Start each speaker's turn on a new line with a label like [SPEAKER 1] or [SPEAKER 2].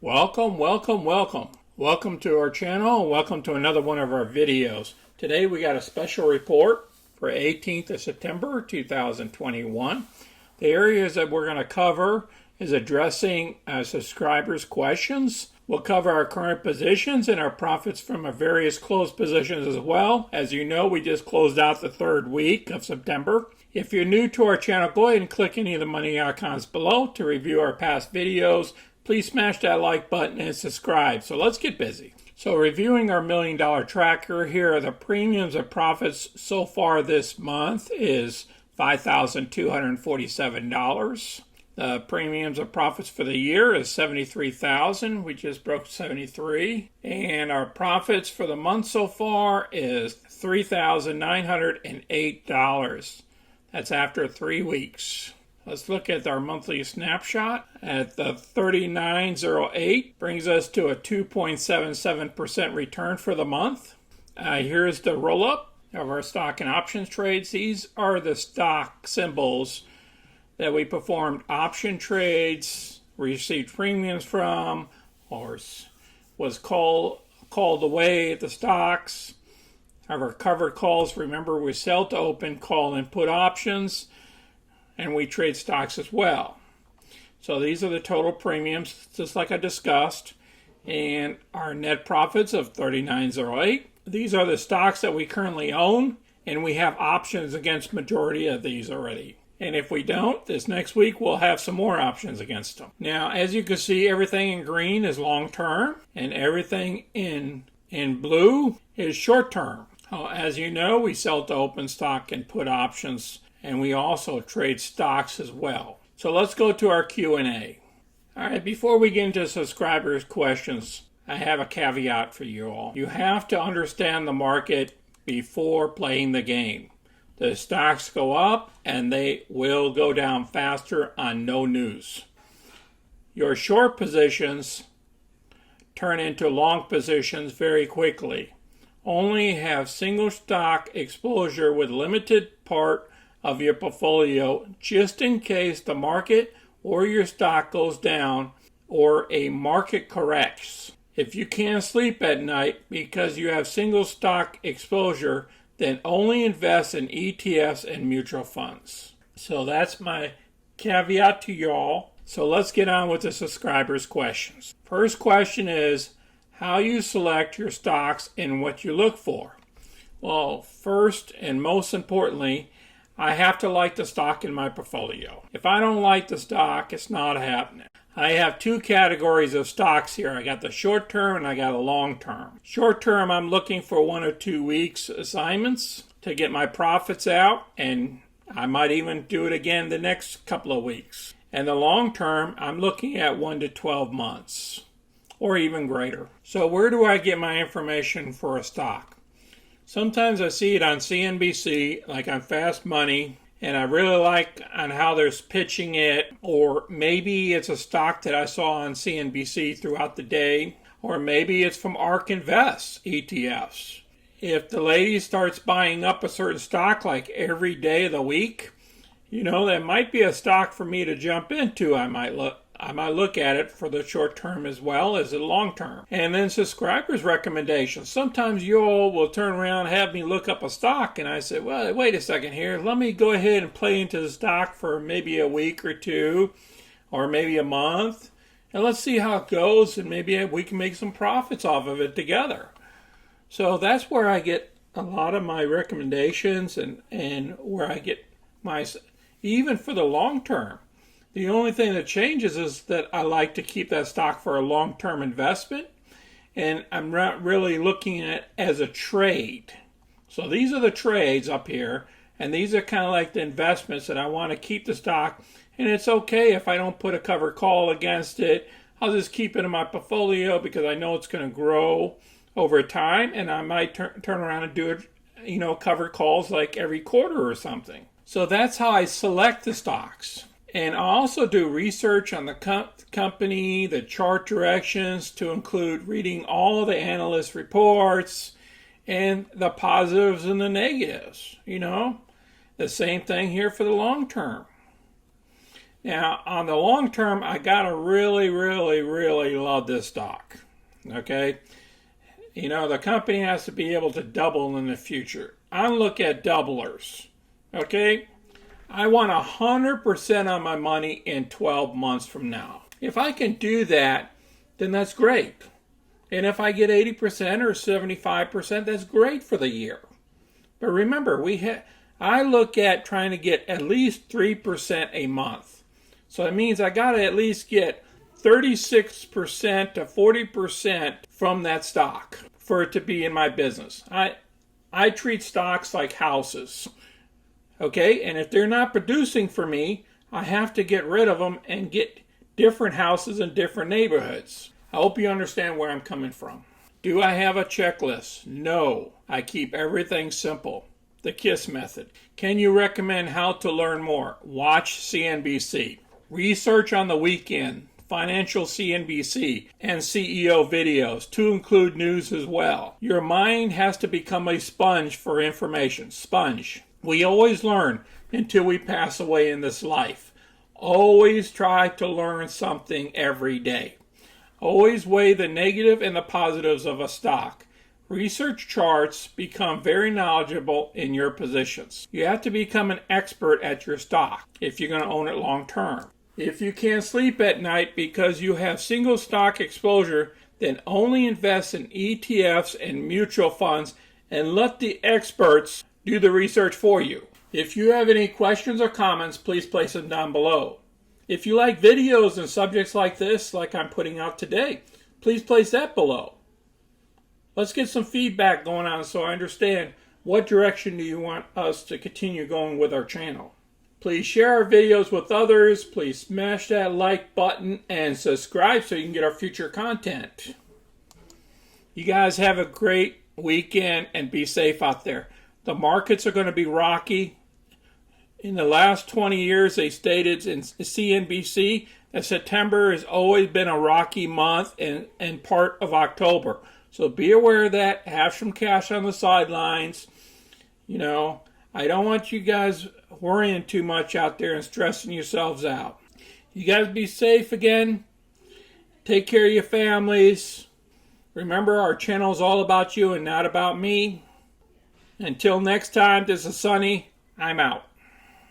[SPEAKER 1] Welcome to our channel. Welcome to another one of our videos. Today we got a special report for 18th of September 2021. The areas that we're going to cover is addressing subscribers' questions. We'll cover our current positions and our profits from our various closed positions as well. As you know, we just closed out the third week of September. If you're new to our channel, go ahead and click any of the money icons below to review our past videos. Please smash that like button and subscribe. So let's get busy. So reviewing our $1 million tracker, here are the premiums and profits so far this month is $5,247. The premiums and profits for the year is $73,000. We just broke 73. And our profits for the month so far is $3,908. That's after 3 weeks. Let's look at our monthly snapshot. At the 3908 brings us to a 2.77% return for the month. Here's the roll-up of our stock and options trades. These are the stock symbols that we performed option trades, received premiums from, or was called away at the stocks. Our covered calls, remember, we sell to open, call, and put options. And we trade stocks as well. So these are the total premiums, just like I discussed, and our net profits of 3908. These are the stocks that we currently own, and we have options against majority of these already. And if we don't, this next week we'll have some more options against them. Now, as you can see, everything in green is long term, and everything in blue is short term. As you know, we sell to open stock and put options, and we also trade stocks as well. So let's go to our Q&A. All right, before we get into subscribers' questions, I have a caveat for you all. You have to understand the market before playing the game. The stocks go up and they will go down faster on no news. Your short positions turn into long positions very quickly. Only have single stock exposure with limited part of your portfolio just in case the market or your stock goes down or a market corrects. If you can't sleep at night because you have single stock exposure, then only invest in ETFs and mutual funds. So that's my caveat to y'all. So let's get on with the subscribers' questions. First question is how you select your stocks and what you look for. Well, first and most importantly, I have to like the stock in my portfolio. If I don't like the stock, it's not happening. I have two categories of stocks here. I got the short term and I got a long term. Short term, I'm looking for 1 or 2 weeks assignments to get my profits out, and I might even do it again the next couple of weeks. And the long term, I'm looking at 1 to 12 months or even greater. So where do I get my information for a stock? Sometimes I see it on CNBC, like on Fast Money, and I really like on how they're pitching it, or maybe it's a stock that I saw on CNBC throughout the day, or maybe it's from ARK Invest ETFs. If the lady starts buying up a certain stock like every day of the week, that might be a stock for me to jump into. I might look at it for the short term as well as the long term. And then subscribers' recommendations. Sometimes you all will turn around and have me look up a stock, and I say, well, wait a second here. Let me go ahead and play into the stock for maybe a week or two, or maybe a month, and let's see how it goes, and maybe we can make some profits off of it together. So that's where I get a lot of my recommendations, and where I get my, even for the long term. The only thing that changes is that I like to keep that stock for a long-term investment, and I'm not really looking at it as a trade. So these are the trades up here, and these are kind of like the investments that I want to keep the stock, and it's okay if I don't put a covered call against it. I'll just keep it in my portfolio because I know it's going to grow over time, and I might turn around and do it, covered calls like every quarter or something. So that's how I select the stocks. And I also do research on the company, the chart directions, to include reading all the analyst reports and the positives and the negatives. The same thing here for the long term. Now, on the long term, I gotta really, really, really love this stock. Okay? You know, the company has to be able to double in the future. I look at doublers. Okay? I want 100% on my money in 12 months from now. If I can do that, then that's great. And if I get 80% or 75%, that's great for the year. But remember, I look at trying to get at least 3% a month. So it means I got to at least get 36% to 40% from that stock for it to be in my business. I treat stocks like houses. Okay, and if they're not producing for me, I have to get rid of them and get different houses in different neighborhoods. I hope you understand where I'm coming from. Do I have a checklist? No. I keep everything simple. The KISS method. Can you recommend how to learn more? Watch CNBC. Research on the weekend. Financial CNBC and CEO videos to include news as well. Your mind has to become a sponge for information. Sponge. We always learn until we pass away in this life. Always try to learn something every day. Always weigh the negative and the positives of a stock. Research charts, become very knowledgeable in your positions. You have to become an expert at your stock if you're going to own it long term. If you can't sleep at night because you have single stock exposure, then only invest in ETFs and mutual funds and let the experts do the research for you. If you have any questions or comments, please place them down below. If you like videos and subjects like this, like I'm putting out today, please place that below. Let's get some feedback going on so I understand what direction do you want us to continue going with our channel. Please share our videos with others. Please smash that like button and subscribe so you can get our future content. You guys have a great weekend and be safe out there. The markets are going to be rocky. In the last 20 years, they stated in CNBC that September has always been a rocky month and part of October. So be aware of that. Have some cash on the sidelines. You know, I don't want you guys worrying too much out there and stressing yourselves out. You guys be safe again. Take care of your families. Remember, our channel is all about you and not about me. Until next time, this is Sonny. I'm out.